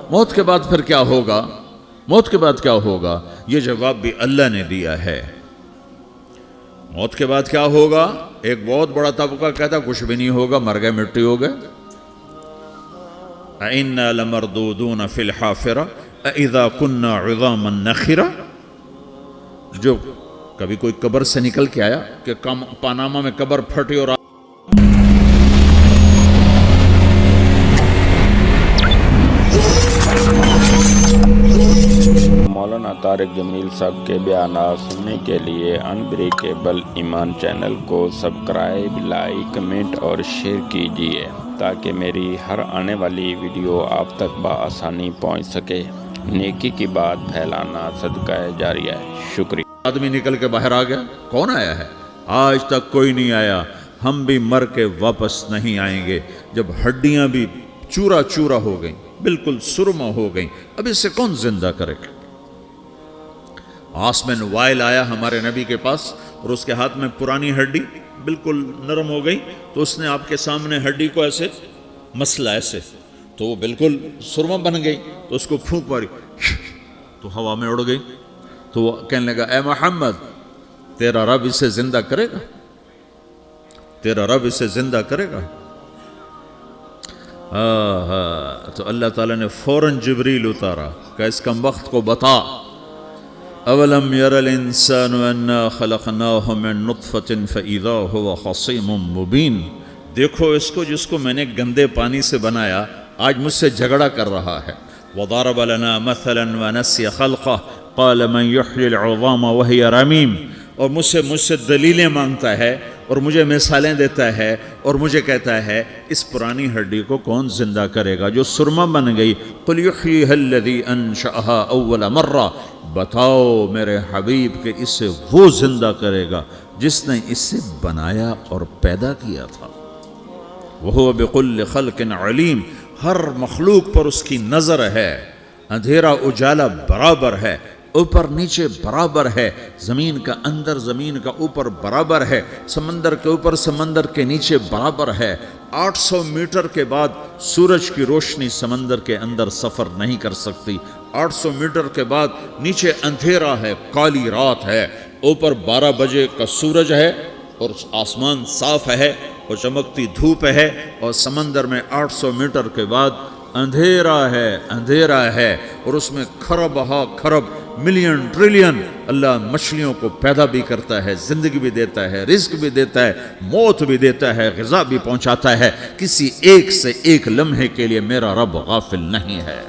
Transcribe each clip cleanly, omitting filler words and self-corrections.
موت کے بعد پھر کیا ہوگا؟ موت کے بعد کیا ہوگا؟ یہ جواب بھی اللہ نے دیا ہے۔ موت کے بعد کیا ہوگا؟ ایک بہت بڑا طبقہ کہتا کچھ بھی نہیں ہوگا، مر گئے، مٹی ہو گئے۔ اِنَّا لَمَرْدُودُونَ فِي الْحَافِرَةِ اِذَا كُنَّا عِظَامًا نَخِرَةً۔ جو کبھی کوئی قبر سے نکل کے آیا کہ پاناما میں قبر پھٹی اور مولانا طارق جمیل صاحب کے بیانات سننے کے لیے انبریکیبل ایمان چینل کو سبسکرائب، لائک، کمنٹ اور شیئر کیجیے تاکہ میری ہر آنے والی ویڈیو آپ تک بآسانی پہنچ سکے۔ نیکی کی بات پھیلانا صدقہ جاریہ ہے۔ شکریہ۔ آدمی نکل کے باہر آ گیا، کون آیا ہے؟ آج تک کوئی نہیں آیا۔ ہم بھی مر کے واپس نہیں آئیں گے۔ جب ہڈیاں بھی چورا چورا ہو گئیں، بالکل سرما ہو گئیں، اب اس سے کون زندہ کرے گا؟ آسمن وائل آیا ہمارے نبی کے پاس اور اس کے ہاتھ میں پرانی ہڈی بالکل نرم ہو گئی، تو اس نے آپ کے سامنے ہڈی کو ایسے مسلا ایسے، تو وہ بالکل سرما بن گئی، تو اس کو پھونک ماری تو ہوا میں اڑ گئی۔ تو وہ کہنے لگا اے محمد، تیرا رب اسے زندہ کرے گا؟ تیرا رب اسے زندہ کرے گا؟ تو اللہ تعالیٰ نے فوراً جبریل اتارا کہ اس کم وقت کو بتا، اولم یر الانسان انا خلقناہ من نطفۃ فاذا هو خصیم مبین۔ دیکھو اس کو جس کو میں نے گندے پانی سے بنایا، آج مجھ سے جھگڑا کر رہا ہے۔ وضرب لنا مثلا ونسی خلقہ قال من یحیی العظام وہی رمیم۔ اور مجھ سے دلیلیں مانگتا ہے اور مجھے مثالیں دیتا ہے اور مجھے کہتا ہے اس پرانی ہڈی کو کون زندہ کرے گا جو سرما بن گئی؟ قل یحییہا الذی انشأہا اول مرہ۔ بتاؤ میرے حبیب کہ اسے وہ زندہ کرے گا جس نے اسے بنایا اور پیدا کیا تھا۔ وہو بکل خلق علیم۔ ہر مخلوق پر اس کی نظر ہے۔ اندھیرا اجالا برابر ہے، اوپر نیچے برابر ہے، زمین کا اندر زمین کا اوپر برابر ہے، سمندر کے اوپر سمندر کے نیچے برابر ہے۔ 800 میٹر کے بعد سورج کی روشنی سمندر کے اندر سفر نہیں کر سکتی۔ 800 میٹر کے بعد نیچے اندھیرا ہے، کالی رات ہے، اوپر 12 بجے کا سورج ہے اور آسمان صاف ہے اور چمکتی دھوپ ہے، اور سمندر میں 800 میٹر کے بعد اندھیرا ہے اور اس میں کھرب ہا کھرب ملین ٹریلین اللہ مچھلیوں کو پیدا بھی کرتا ہے، زندگی بھی دیتا ہے، رزق بھی دیتا ہے، موت بھی دیتا ہے، غذا بھی پہنچاتا ہے۔ کسی ایک سے ایک لمحے کے لیے میرا رب غافل نہیں ہے۔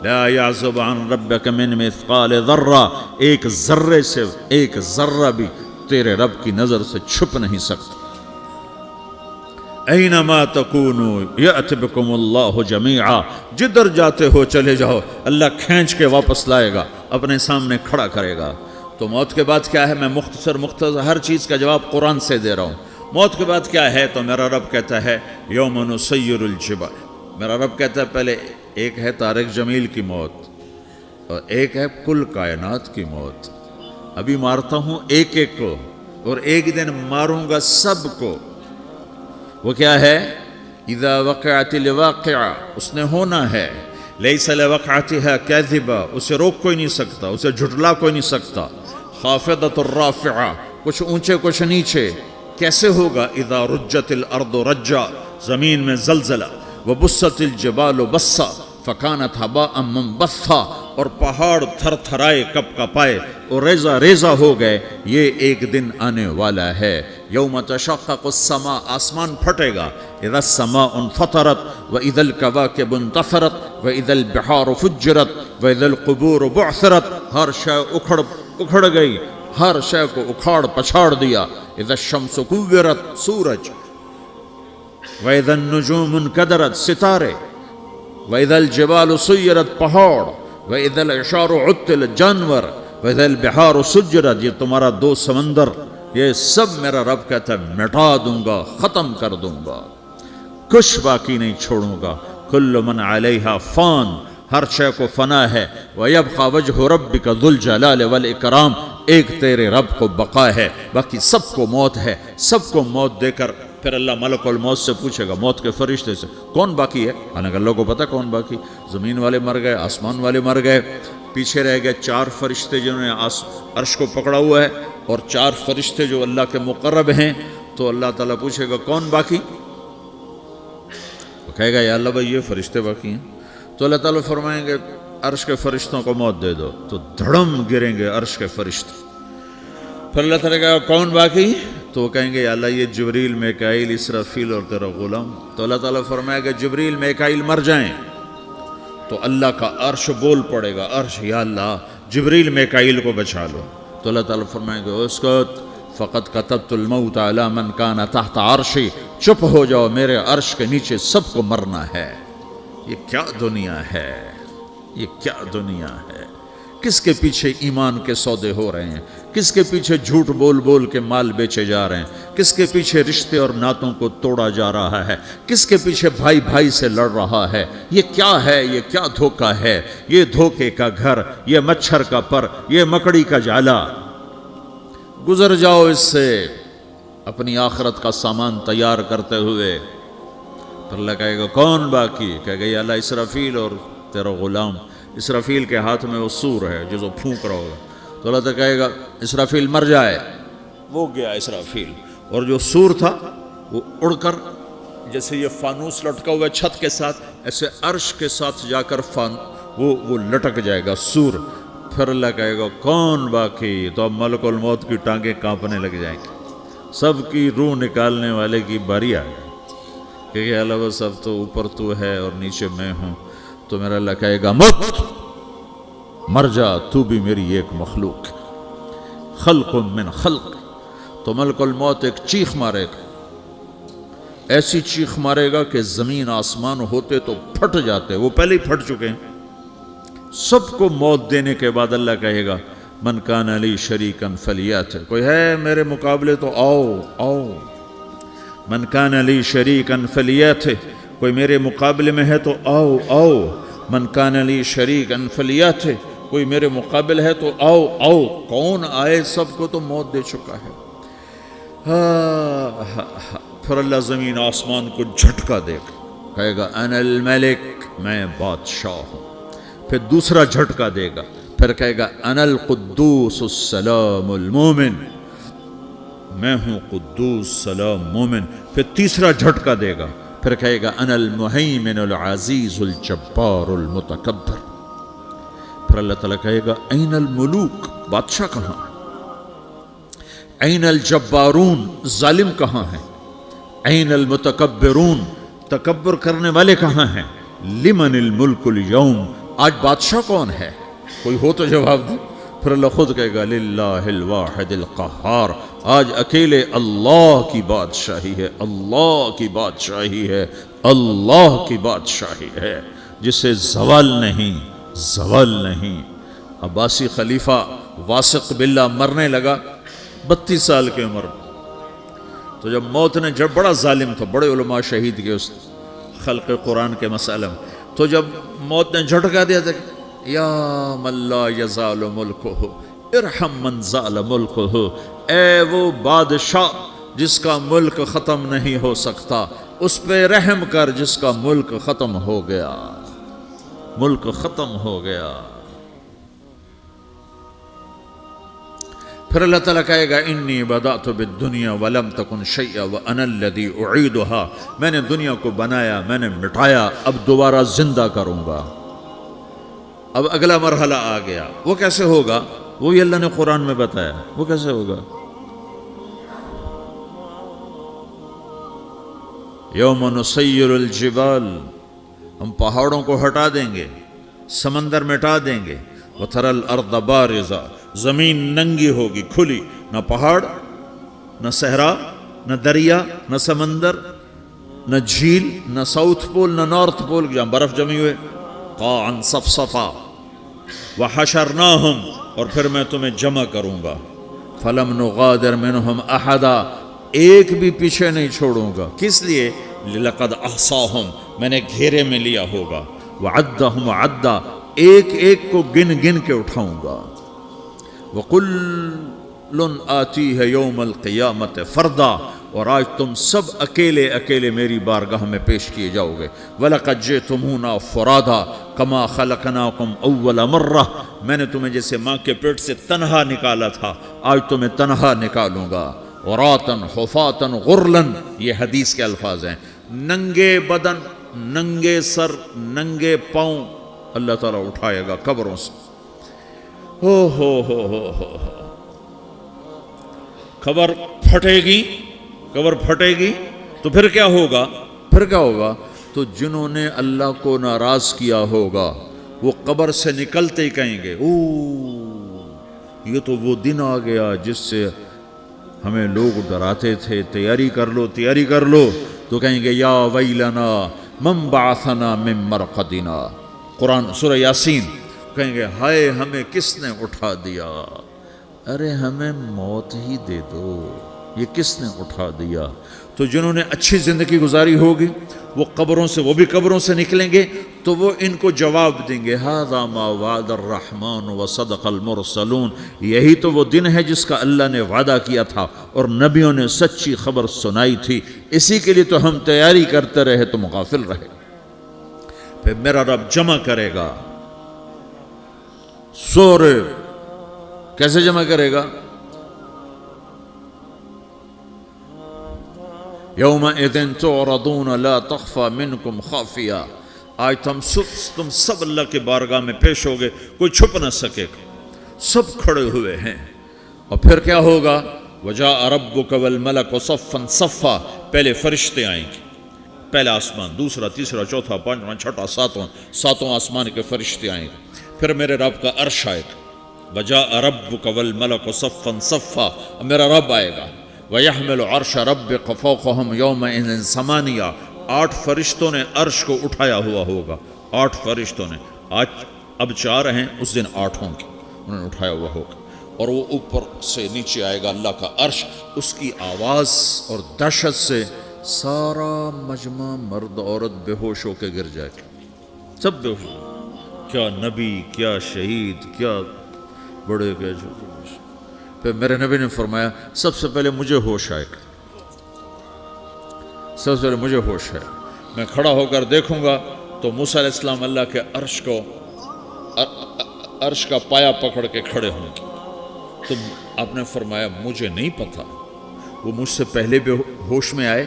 لا يعزب عن ربك من مثقال ذرہ، ایک ذرے سے ایک ذرہ بھی تیرے رب کی نظر سے چھپ نہیں سکتا۔ اینما تکونوا یأت بکم اللہ جمیعا، جدھر جاتے ہو چلے جاؤ، اللہ کھینچ کے واپس لائے گا، اپنے سامنے کھڑا کرے گا۔ تو موت کے بعد کیا ہے؟ میں مختصر ہر چیز کا جواب قرآن سے دے رہا ہوں۔ موت کے بعد کیا ہے؟ تو میرا رب کہتا ہے یوم نسیر الجبال۔ میرا رب کہتا ہے پہلے ایک ہے طارق جمیل کی موت اور ایک ہے کل کائنات کی موت۔ ابھی مارتا ہوں ایک ایک کو اور ایک دن ماروں گا سب کو۔ وہ کیا ہے؟ اذا وقعت الواقعہ، اس نے ہونا ہے۔ لیس لوقعتها کاذبہ، اسے روک کوئی نہیں سکتا، اسے جھٹلا کوئی نہیں سکتا۔ خافضۃ الرافعہ، کچھ اونچے کچھ نیچے۔ کیسے ہوگا؟ اذا رجت الارض رجا، زمین میں زلزلہ۔ وبست الجبال بسا فکانت ہباء منبثا، اور پہاڑ تھر تھرائے کپ کپائے اور ریزہ ریزہ ہو گئے۔ یہ ایک دن آنے والا ہے۔ یوم تشقق السماء، آسمان پھٹے گا۔ اذا السماء انفطرت واذا الکواکب انتثرت واذا البحار فجرت واذا القبور بعثرت، ہر شے اکھڑ گئی، ہر شے کو اکھاڑ پچھاڑ دیا۔ اذا الشمس کورت، سورج۔ وَإِذَا النُّجُومُ انْكَدَرَتْ، ستارے۔ وَإِذَا الْجِبَالُ سُيِّرَتْ، پہاڑ۔ وَإِذَا الْعِشَارُ عُطِّلَتْ، جانور۔ وَإِذَا الْبِحَارُ سُجِّرَتْ، یہ تمہارا دو سمندر، یہ سب میرا رب کہتا ہے مٹا دوں گا، ختم کر دوں گا، کچھ باقی نہیں چھوڑوں گا۔ كُلُّ مَنْ عَلَيْهَا فان، ہر شے کو فنا ہے۔ وَيَبْقَى وَجْهُ رَبِّكَ ذُو الْجَلَالِ وَالْإِكْرَامِ، ایک تیرے رب کو بقا ہے، باقی سب کو موت ہے۔ سب کو موت دے کر پھر اللہ ملک الموت سے پوچھے گا، موت کے فرشتے سے، کون باقی ہے؟ حالانکہ اللہ کو پتہ کون باقی، زمین والے مر گئے، آسمان والے مر گئے، پیچھے رہ گئے 4 فرشتے جنہوں نے عرش کو پکڑا ہوا ہے، اور 4 فرشتے جو اللہ کے مقرب ہیں۔ تو اللہ تعالیٰ پوچھے گا کون باقی؟ وہ کہے گا یا اللہ بھائی یہ فرشتے باقی ہیں۔ تو اللہ تعالیٰ فرمائیں گے عرش کے فرشتوں کو موت دے دو، تو دھڑم گریں گے عرش کے فرشتے۔ پھر اللہ تعالیٰ کہا کون باقی؟ تو وہ کہیں گے یا اللہ یہ جبریل، میکائیل، اسرافیل اور تیرا غلام۔ تو اللہ تعالیٰ فرمائے گا جبریل، میکائیل مر جائیں، تو اللہ کا عرش بول پڑے گا، عرش یا اللہ جبریل میکائیل کو بچا لو۔ تو اللہ تعالیٰ فرمائیں گے اسکت فقط کتبت الموت علی من کان تحت عرشی، چپ ہو جاؤ، میرے عرش کے نیچے سب کو مرنا ہے۔ یہ کیا دنیا ہے، یہ کیا دنیا ہے؟ کس کے پیچھے ایمان کے سودے ہو رہے ہیں؟ کس کے پیچھے جھوٹ بول بول کے مال بیچے جا رہے ہیں؟ کس کے پیچھے رشتے اور ناتوں کو توڑا جا رہا ہے؟ کس کے پیچھے بھائی بھائی سے لڑ رہا ہے؟ یہ کیا ہے؟ یہ کیا دھوکہ ہے؟ یہ دھوکے کا گھر، یہ مچھر کا پر، یہ مکڑی کا جالا۔ گزر جاؤ اس سے اپنی آخرت کا سامان تیار کرتے ہوئے۔ پھر اللہ کہے گا کون باقی؟ کہے گا یا اللہ اسرافیل اور تیرا غلام۔ اسرافیل کے ہاتھ میں وہ سور ہے جو پھونک رہا ہوگا۔ تو اللہ تعالیٰ کہے گا اسرافیل مر جائے، وہ گیا اسرافیل، اور جو سور تھا وہ اڑ کر جیسے یہ فانوس لٹکا ہوا ہے چھت کے ساتھ، ایسے عرش کے ساتھ جا کر وہ لٹک جائے گا سور۔ پھر اللہ کہے گا کون باقی؟ تو اب ملک الموت کی ٹانگیں کانپنے لگ جائیں گی، سب کی روح نکالنے والے کی باری آ گئی، کہ اللہ وہ سب تو اوپر تو ہے اور نیچے میں ہوں۔ تو میرا اللہ کہے گا موت مر جا، تو بھی میری ایک مخلوق، خلق من خلق۔ تو ملک الموت ایک چیخ مارے گا، ایسی چیخ مارے گا کہ زمین آسمان ہوتے تو پھٹ جاتے، وہ پہلے ہی پھٹ چکے ہیں۔ سب کو موت دینے کے بعد اللہ کہے گا من کان علی شریکن فلیات، کوئی ہے میرے مقابلے تو آؤ آؤ۔ من کان علی شریکن فلیات، کوئی میرے مقابلے میں ہے تو آؤ آؤ۔ من کان علی شریکن فلیات، کوئی میرے مقابل ہے تو آؤ آؤ۔ کون آئے؟ سب کو تو موت دے چکا ہے۔ پھر اللہ زمین آسمان کو جھٹکا دے گا، کہے گا انا الملک، میں بادشاہ ہوں۔ پھر دوسرا جھٹکا دے گا، پھر کہے گا انا القدوس السلام المومن، میں ہوں قدوس سلام مومن۔ پھر تیسرا جھٹکا دے گا، پھر کہے گا انا المہیمن العزیز الجبار المتکبر۔ پھر اللہ تعالیٰ کہے گا این الملوک، بادشاہ کہاں؟ این الجبارون، ظالم کہاں ہیں؟ این المتکبرون، تکبر کرنے والے کہاں ہیں؟ لمن الملک اليوم، آج بادشاہ کون ہے؟ کوئی ہو تو جواب دے۔ پھر اللہ خود کہے گا للہ الواحد القہار، آج اکیلے اللہ کی بادشاہی ہے، اللہ کی بادشاہی ہے، اللہ کی بادشاہی ہے، جسے زوال نہیں، زوال نہیں۔ عباسی خلیفہ واسق باللہ مرنے لگا 32 سال کی عمر، تو جب موت نے، جب بڑا ظالم تھا، بڑے علماء شہید کے اس خلق قرآن کے مسئلہ میں، تو جب موت نے جھٹکا دیا تھا یا من لا یزال ملکہ ارحم من زال ملکہ، اے وہ بادشاہ جس کا ملک ختم نہیں ہو سکتا، اس پہ رحم کر جس کا ملک ختم ہو گیا، ملک ختم ہو گیا۔ پھر اللہ تعالیٰ کہے گا انی بدأت بالدنیا ولم تکن شیئا وانا الذی اعیدہا، میں نے دنیا کو بنایا، میں نے مٹایا، اب دوبارہ زندہ کروں گا۔ اب اگلا مرحلہ آ گیا، وہ کیسے ہوگا؟ وہی اللہ نے قرآن میں بتایا، وہ کیسے ہوگا؟ یوم نسیر الجبال، ہم پہاڑوں کو ہٹا دیں گے، سمندر مٹا دیں گے، وتری الارض بارزہ، زمین ننگی ہوگی، کھلی، نہ پہاڑ، نہ صحرا، نہ دریا، نہ سمندر، نہ جھیل، نہ ساؤتھ پول، نہ نارتھ پول جہاں برف جمی ہوئے، قاعا صفصفا، وحشرناہم، اور پھر میں تمہیں جمع کروں گا، فلم نغادر منہم احدا، ایک بھی پیچھے نہیں چھوڑوں گا، کس لیے؟ لقد احصاہم، میں نے گھیرے میں لیا ہوگا، وعدہم عدا، ایک ایک کو گن گن کے اٹھاؤں گا، وقل، کلن آتی ہے یوم القیامت فردا، اور آج تم سب اکیلے اکیلے میری بارگاہ میں پیش کیے جاؤ گے۔ وَلَقَدْ جِئْتُمُونَا فُرَادَا كَمَا خَلَقْنَاكُمْ أَوَّلَ مَرَّةٍ، میں نے تمہیں جیسے ماں کے پیٹ سے تنہا نکالا تھا آج تمہیں تنہا نکالوں گا۔ عُرَاةً حُفَاةً غُرْلًا، یہ حدیث کے الفاظ ہیں، ننگے بدن، ننگے سر، ننگے پاؤں اللہ تعالیٰ اٹھائے گا قبروں سے۔ ہو قبر پھٹے گی تو پھر کیا ہوگا؟ تو جنہوں نے اللہ کو ناراض کیا ہوگا وہ قبر سے نکلتے ہی کہیں گے یہ تو وہ دن آ گیا جس سے ہمیں لوگ ڈراتے تھے، تیاری کر لو، تو کہیں گے یا ویلنا من بعثنا من مرقدنا، قرآن سورہ یاسین، کہیں گے ہائے ہمیں کس نے اٹھا دیا، ارے ہمیں موت ہی دے دو، یہ کس نے اٹھا دیا؟ تو جنہوں نے اچھی زندگی گزاری ہوگی وہ بھی قبروں سے نکلیں گے تو وہ ان کو جواب دیں گے ھذا ما وعد الرحمن وصدق المرسلون، یہی تو وہ دن ہے جس کا اللہ نے وعدہ کیا تھا اور نبیوں نے سچی خبر سنائی تھی، اسی کے لیے تو ہم تیاری کرتے رہے تم غافل رہے۔ پھر میرا رب جمع کرے گا سورے، کیسے جمع کرے گا؟ یومئذ تعرضون لا تخفى منکم خافیہ، آج تم سب اللہ کے بارگاہ میں پیش ہوگے، کوئی چھپ نہ سکے گا، سب کھڑے ہوئے ہیں۔ اور پھر کیا ہوگا؟ وجاء ربک والملک صفا صفا، پہلے فرشتے آئیں گے، پہلا آسمان، دوسرا، تیسرا، چوتھا، پانچواں، چھٹا، ساتواں آسمان کے فرشتے آئیں گے، پھر میرے رب کا عرش آئے گا، وجاء ربک والملک صفا صفا، میرا رب آئے گا، وَيَحْمِلُ عَرْشَ رَبِّكَ فَوْقَهُمْ يَوْمَئِذٍ ثَمَانِيَةٌ، 8 فرشتوں نے عرش کو اٹھایا ہوا ہوگا، 8 فرشتوں نے، اب 4 ہیں، اس دن 8 ہوں گے، انہوں نے اٹھایا ہوا ہوگا، اور وہ اوپر سے نیچے آئے گا اللہ کا عرش، اس کی آواز اور دہشت سے سارا مجمع مرد عورت بے ہوش ہو کے گر جائے گا، سب بے ہوش، کیا نبی، کیا شہید، کیا بڑے، کیا چھوٹے۔ پھر میرے نبی نے فرمایا سب سے پہلے مجھے ہوش آئے گا، سب سے پہلے مجھے ہوش ہے، میں کھڑا ہو کر دیکھوں گا تو موسیٰ علیہ السلام اللہ کے عرش کا پایا پکڑ کے کھڑے ہوں گے۔ تو آپ نے فرمایا مجھے نہیں پتا وہ مجھ سے پہلے بے ہوش میں آئے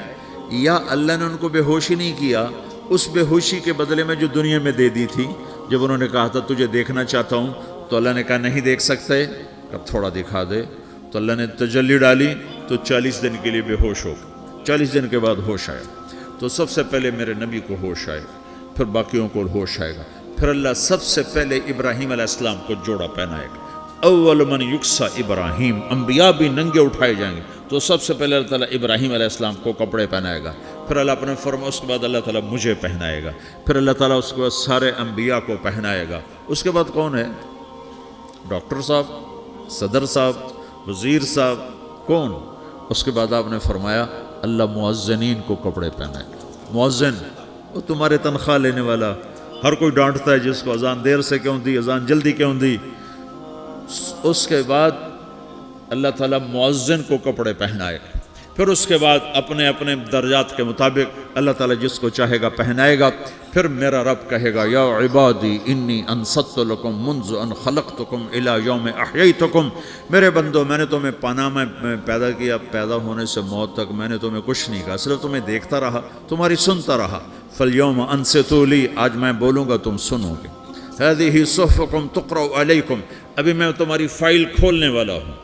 یا اللہ نے ان کو بے ہوش ہی نہیں کیا، اس بے ہوشی کے بدلے میں جو دنیا میں دے دی تھی، جب انہوں نے کہا تھا تجھے دیکھنا چاہتا ہوں تو اللہ نے کہا نہیں دیکھ سکتے، کہ تھوڑا دکھا دے، تو اللہ نے تجلی ڈالی تو 40 دن کے لیے بے ہوش ہو گئے، 40 دن کے بعد ہوش آیا۔ تو سب سے پہلے میرے نبی کو ہوش آئے گا، پھر باقیوں کو ہوش آئے گا، پھر اللہ سب سے پہلے ابراہیم علیہ السلام کو جوڑا پہنائے گا، اول من یکسا ابراہیم، انبیاء بھی ننگے اٹھائے جائیں گے، تو سب سے پہلے اللہ تعالیٰ ابراہیم علیہ السلام کو کپڑے پہنائے گا، پھر اللہ اپنے فرما، اس کے بعد اللہ تعالیٰ مجھے پہنائے گا، پھر اللہ تعالیٰ اس کے بعد سارے انبیاء کو پہنائے گا۔ اس کے بعد کون ہے؟ ڈاکٹر صاحب، صدر صاحب، وزیر صاحب، کون؟ اس کے بعد آپ نے فرمایا اللہ مؤذنین کو کپڑے پہنائے گا۔ مؤذن وہ تمہارے تنخواہ لینے والا، ہر کوئی ڈانٹتا ہے جس کو اذان دیر سے کیوں دی، اذان جلدی کیوں دی۔ اس کے بعد اللہ تعالیٰ مؤذن کو کپڑے پہنائے گا، پھر اس کے بعد اپنے اپنے درجات کے مطابق اللہ تعالیٰ جس کو چاہے گا پہنائے گا۔ پھر میرا رب کہے گا یا عبادی انی انصت لکم منذ ان خلقتکم الی یوم احییتکم، میرے بندو میں نے تمہیں پاناہ میں پیدا کیا، پیدا ہونے سے موت تک میں نے تمہیں کچھ نہیں کہا، صرف تمہیں دیکھتا رہا، تمہاری سنتا رہا۔ فالیوم انصتوا لی، آج میں بولوں گا تم سنو گے۔ ہذہ صحفکم تقرأ علیکم، ابھی میں تمہاری فائل کھولنے والا ہوں۔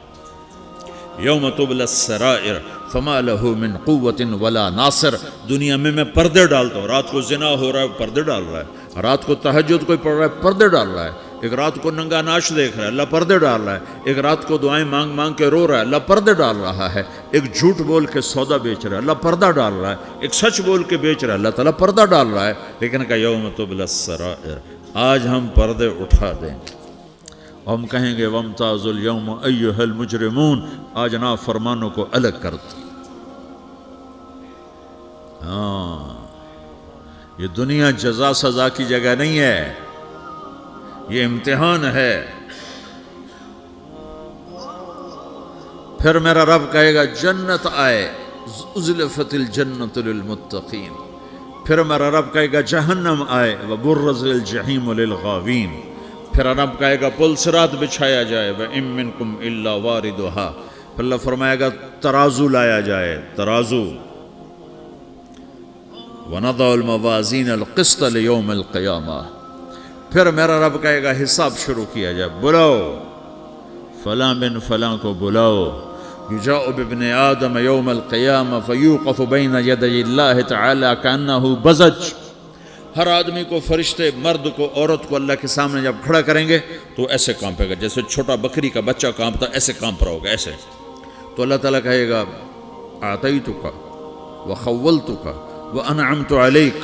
یوم تبلی السرائر فما لہ من قوت ولا ناصر، دنیا میں پردے ڈالتا ہوں، رات کو زنا ہو رہا ہے پردے ڈال رہا ہے، رات کو تہجد کوئی پڑھ رہا ہے پردے ڈال رہا ہے، ایک رات کو ننگا ناچ دیکھ رہا ہے اللہ پردے ڈال رہا ہے، ایک رات کو دعائیں مانگ مانگ کے رو رہا ہے اللہ پردے ڈال رہا ہے، ایک جھوٹ بول کے سودا بیچ رہا ہے اللہ پردہ ڈال رہا ہے، ایک سچ بول کے بیچ رہا ہے اللہ تعالیٰ پردہ ڈال رہا ہے۔ لیکن کہ یوم تبلی السرائر، آج ہم پردے اٹھا دیں گے، ہم کہیں گے وامتازوا اليوم ایھا المجرمون، آج نافرمانوں کو الگ کر دو۔ ہاں، یہ دنیا جزا سزا کی جگہ نہیں ہے، یہ امتحان ہے۔ پھر میرا رب کہے گا جنت آئے، ازلفت الجنت للمتقین. پھر میرا رب کہے گا جہنم آئے، وبرز الجحیم للغاوین. پھر رب کہے گا پل صراط بچھایا جائے، وَإِن مِّنكُمْ إِلَّا وَارِدُهَا. پھر اللہ فرمائے گا ترازو لایا جائے، ترازو. وَنَضَعُ الْمَوَازِينَ الْقِسْطَ لِيَوْمِ الْقِيَامَةِ. پھر میرا رب کہے گا حساب شروع کیا جائے، بلاؤ فلاں بن فلاں کو بلاؤ. یجاء بابن آدم یوم القیامہ فیوقف بین یدی اللہ تعالی کأنہ بزج. ہر آدمی کو، فرشتے، مرد کو، عورت کو اللہ کے سامنے جب کھڑا کریں گے تو ایسے کانپے گا جیسے چھوٹا بکری کا بچہ کانپتا، ایسے کانپ رہا ہوگا ایسے. تو اللہ تعالیٰ کہے گا اعطیتک وخولتک وانعمت علیک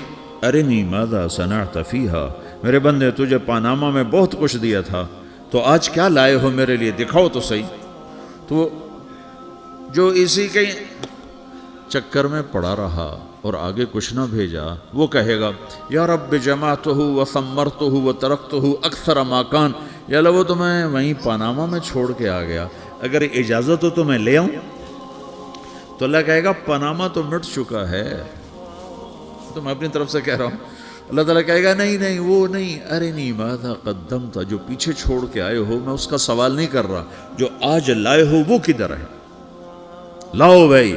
ارنی ماذا صنعت فیہا. میرے بندے تجھے پاناما میں بہت کچھ دیا تھا، تو آج کیا لائے ہو میرے لیے، دکھاؤ تو صحیح. تو جو اسی کے چکر میں پڑا رہا اور آگے کچھ نہ بھیجا، وہ کہے گا یا رب جمعتہ وثمرتہ وترکتہ اکثر ما کان. یا اللہ وہ تو میں وہیں پاناما میں چھوڑ کے آ گیا، اگر اجازت ہو تو میں لے آؤں. تو اللہ کہے گا پاناما تو مٹ چکا ہے، تو میں اپنی طرف سے کہہ رہا ہوں. اللہ تعالیٰ کہے گا نہیں نہیں وہ نہیں، ارنی ماذا قدمت. جو پیچھے چھوڑ کے آئے ہو میں اس کا سوال نہیں کر رہا، جو آج لائے ہو وہ کدھر ہے. لاؤ بھائی،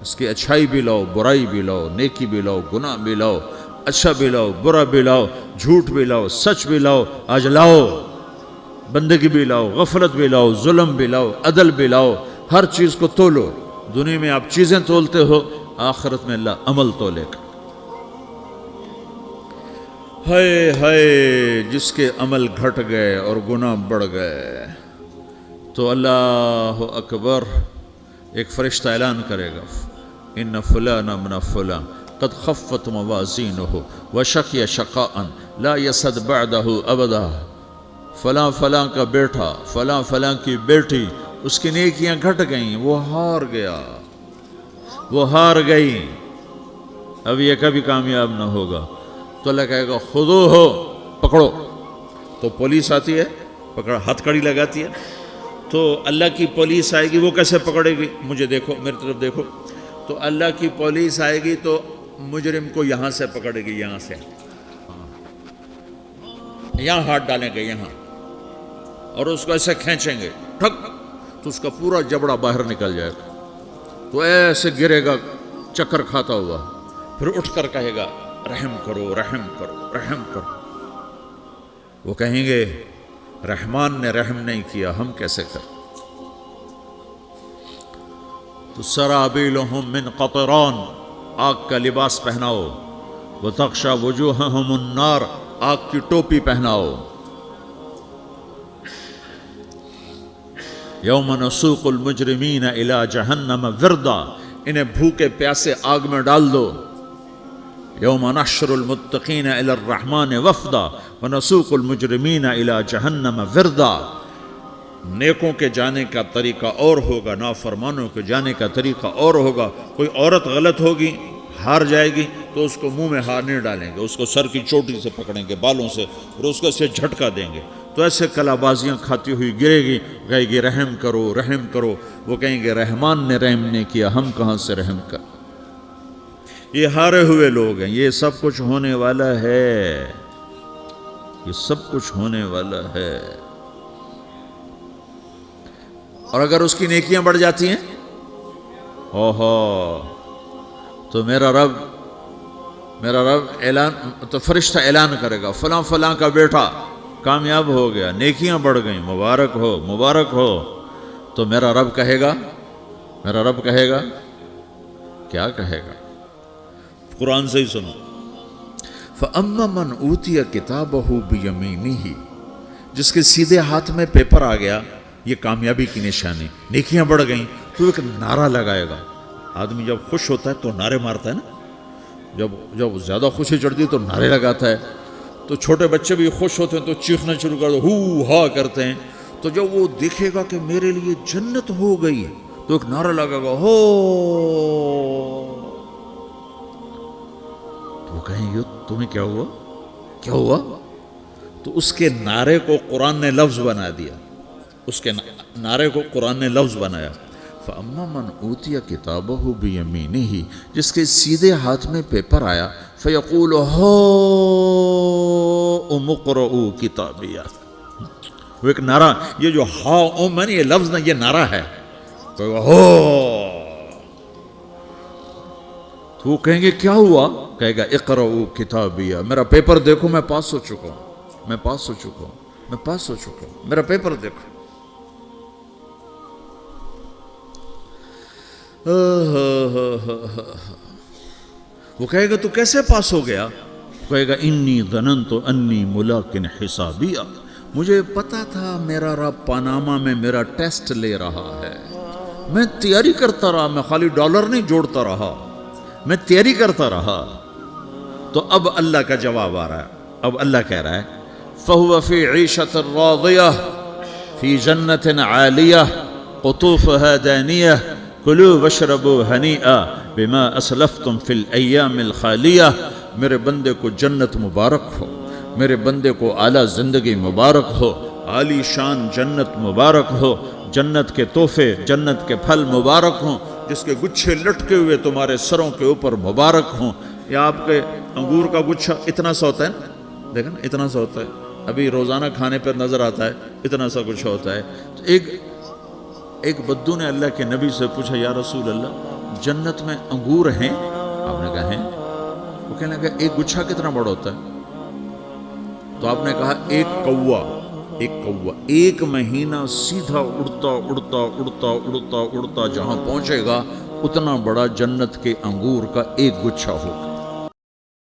اس کی اچھائی بھی لاؤ، برائی بھی لاؤ، نیکی بھی لاؤ، گناہ بھی لاؤ، اچھا بھی لاؤ، برا بھی لاؤ، جھوٹ بھی لاؤ، سچ بھی لاؤ. آج لاؤ، بندگی بھی لاؤ، غفلت بھی لاؤ، ظلم بھی لاؤ، عدل بھی لاؤ. ہر چیز کو تولو. دنیا میں آپ چیزیں تولتے ہو، آخرت میں اللہ عمل تولے گا. ہائے ہائے جس کے عمل گھٹ گئے اور گناہ بڑھ گئے، تو اللہ اکبر، ایک فرشتہ اعلان کرے گا ان فلان من فلان قد خفت موازینہ وشقی شقاء لا یسد بعدہ ابدا. فلاں فلاں کا بیٹا، فلاں فلاں کی بیٹی، اس کی نیکیاں گھٹ گئیں، وہ ہار گیا، وہ ہار گئی، اب یہ کبھی کامیاب نہ ہوگا. تو اللہ کہے گا خودو ہو، پکڑو. تو پولیس آتی ہے، پکڑ ہتھ کڑی لگاتی ہے. تو اللہ کی پولیس آئے گی، وہ کیسے پکڑے گی؟ مجھے دیکھو، میری طرف دیکھو. تو اللہ کی پولیس آئے گی تو مجرم کو یہاں سے پکڑے گی، یہاں سے، یہاں ہاتھ ڈالیں گے یہاں، اور اس کو ایسے کھینچیں گے ٹھک، تو اس کا پورا جبڑا باہر نکل جائے گا. تو ایسے گرے گا چکر کھاتا ہوا، پھر اٹھ کر کہے گا رحم کرو، رحم کرو، رحم کرو. وہ کہیں گے رحمان نے رحم نہیں کیا، ہم کیسے کریں؟ تو سرابیلہم من قطران، آگ کا لباس پہناؤ. وتغشی وجوہہم النار، آگ کی ٹوپی پہناؤ. یوم نسوق المجرمین الی جہنم وردا، انہیں بھوکے پیاسے آگ میں ڈال دو. یوم نحشر المتقین الی الرحمن وفدا ونسوق المجرمین الی جہنم وردا. نیکوں کے جانے کا طریقہ اور ہوگا، نافرمانوں کے جانے کا طریقہ اور ہوگا. کوئی عورت غلط ہوگی، ہار جائے گی، تو اس کو منہ میں ہار نہیں ڈالیں گے، اس کو سر کی چوٹی سے پکڑیں گے، بالوں سے، اور اس کو اسے جھٹکا دیں گے. تو ایسے کلا بازیاں کھاتی ہوئی گرے گی، کہے گی رحم کرو، رحم کرو. وہ کہیں گے رحمان نے رحم نہیں کیا، ہم کہاں سے رحم کر. یہ ہارے ہوئے لوگ ہیں. یہ سب کچھ ہونے والا ہے، یہ سب کچھ ہونے والا ہے. اور اگر اس کی نیکیاں بڑھ جاتی ہیں، اوہو، تو میرا رب اعلان، تو فرشتہ اعلان کرے گا فلاں فلاں کا بیٹا کامیاب ہو گیا، نیکیاں بڑھ گئیں، مبارک ہو، مبارک ہو. تو میرا رب کہے گا کیا کہے گا؟ قرآن سے ہی سنو. فَأَمَّا مَنْ أُوتِيَ كِتَابَهُ بِيَمِينِهِ، جس کے سیدھے ہاتھ میں پیپر آ گیا، یہ کامیابی کی نشانی، نیکیاں بڑھ گئیں. تو ایک نعرہ لگائے گا. آدمی جب خوش ہوتا ہے تو نعرے مارتا ہے نا، جب زیادہ خوشی چڑھتی ہے تو نعرے لگاتا ہے. تو چھوٹے بچے بھی خوش ہوتے ہیں تو چیخنا شروع کر دو، ہو ہا کرتے ہیں. تو جب وہ دیکھے گا کہ میرے لیے جنت ہو گئی، تو ایک نعرہ لگے گا، ہو. تو وہ کہیں گے تمہیں کیا ہوا، کیا ہوا؟ تو اس کے نعرے کو قرآن نے لفظ بنا دیا، اس کے نعرے کو قرآن نے لفظ بنایا. فَأَمَّا مَنْ أُوتِيَ كِتَابَهُ بِيَمِينِهِ، جس کے سیدھے ہاتھ میں پیپر آیا، فَيَقُولُ هَاؤْمُ اقْرَءُوا کِتَابِیَہ، وہ ایک نعرہ، یہ جو ہاؤم ہے یہ لفظ نہ، یہ نعرہ ہے، تو وہ کہیں گے کیا ہوا؟ کہے گا اقرؤوا کتابیہ، میرا پیپر دیکھو، میں پاس ہو چکا ہوں، میں پاس ہو چکا ہوں، میں پاس ہو چکا ہوں، میرا پیپر دیکھو۔ وہ کہے گا تو کیسے پاس ہو گیا؟ کہے گا انی ظننت انی ملاق حسابیہ، مجھے پتا تھا میرا رب پاناما میں میرا ٹیسٹ لے رہا ہے، میں تیاری کرتا رہا، میں خالی ڈالر نہیں جوڑتا رہا، میں تیاری کرتا رہا۔ تو اب اللہ کا جواب آ رہا ہے، اب اللہ کہہ رہا ہے فَهُوَ فِي عِيشَةٍ رَاضِيَةٍ فِي جَنَّةٍ عَالِيَةٍ قُطُوفُهَا دَانِيَةٌ كُلُوا وَاشْرَبُوا هَنِيئًا بِمَا أَسْلَفْتُمْ فِي الْأَيَّامِ الْخَالِيَةِ، میرے بندے کو جنت مبارک ہو، میرے بندے کو اعلیٰ زندگی مبارک ہو، عالی شان جنت مبارک ہو، جنت کے تحفے، جنت کے پھل مبارک ہوں، جس کے گچھے لٹکے ہوئے تمہارے سروں کے اوپر مبارک ہوں۔ یا آپ کے انگور کا گچھا اتنا سا ہوتا ہے نا، دیکھیں نا اتنا سا ہوتا ہے، ابھی روزانہ کھانے پر نظر آتا ہے، اتنا سا گچھا ہوتا ہے۔ تو ایک بدو نے اللہ کے نبی سے پوچھا یا رسول اللہ جنت میں انگور ہیں؟ آپ نے کہا ہیں۔ وہ کہنے لگا ایک گچھا کتنا بڑا ہوتا ہے؟ تو آپ نے کہا ایک کوا ایک مہینہ سیدھا اڑتا اڑتا اڑتا اڑتا اڑتا جہاں پہنچے گا اتنا بڑا جنت کے انگور کا ایک گچھا ہوگا۔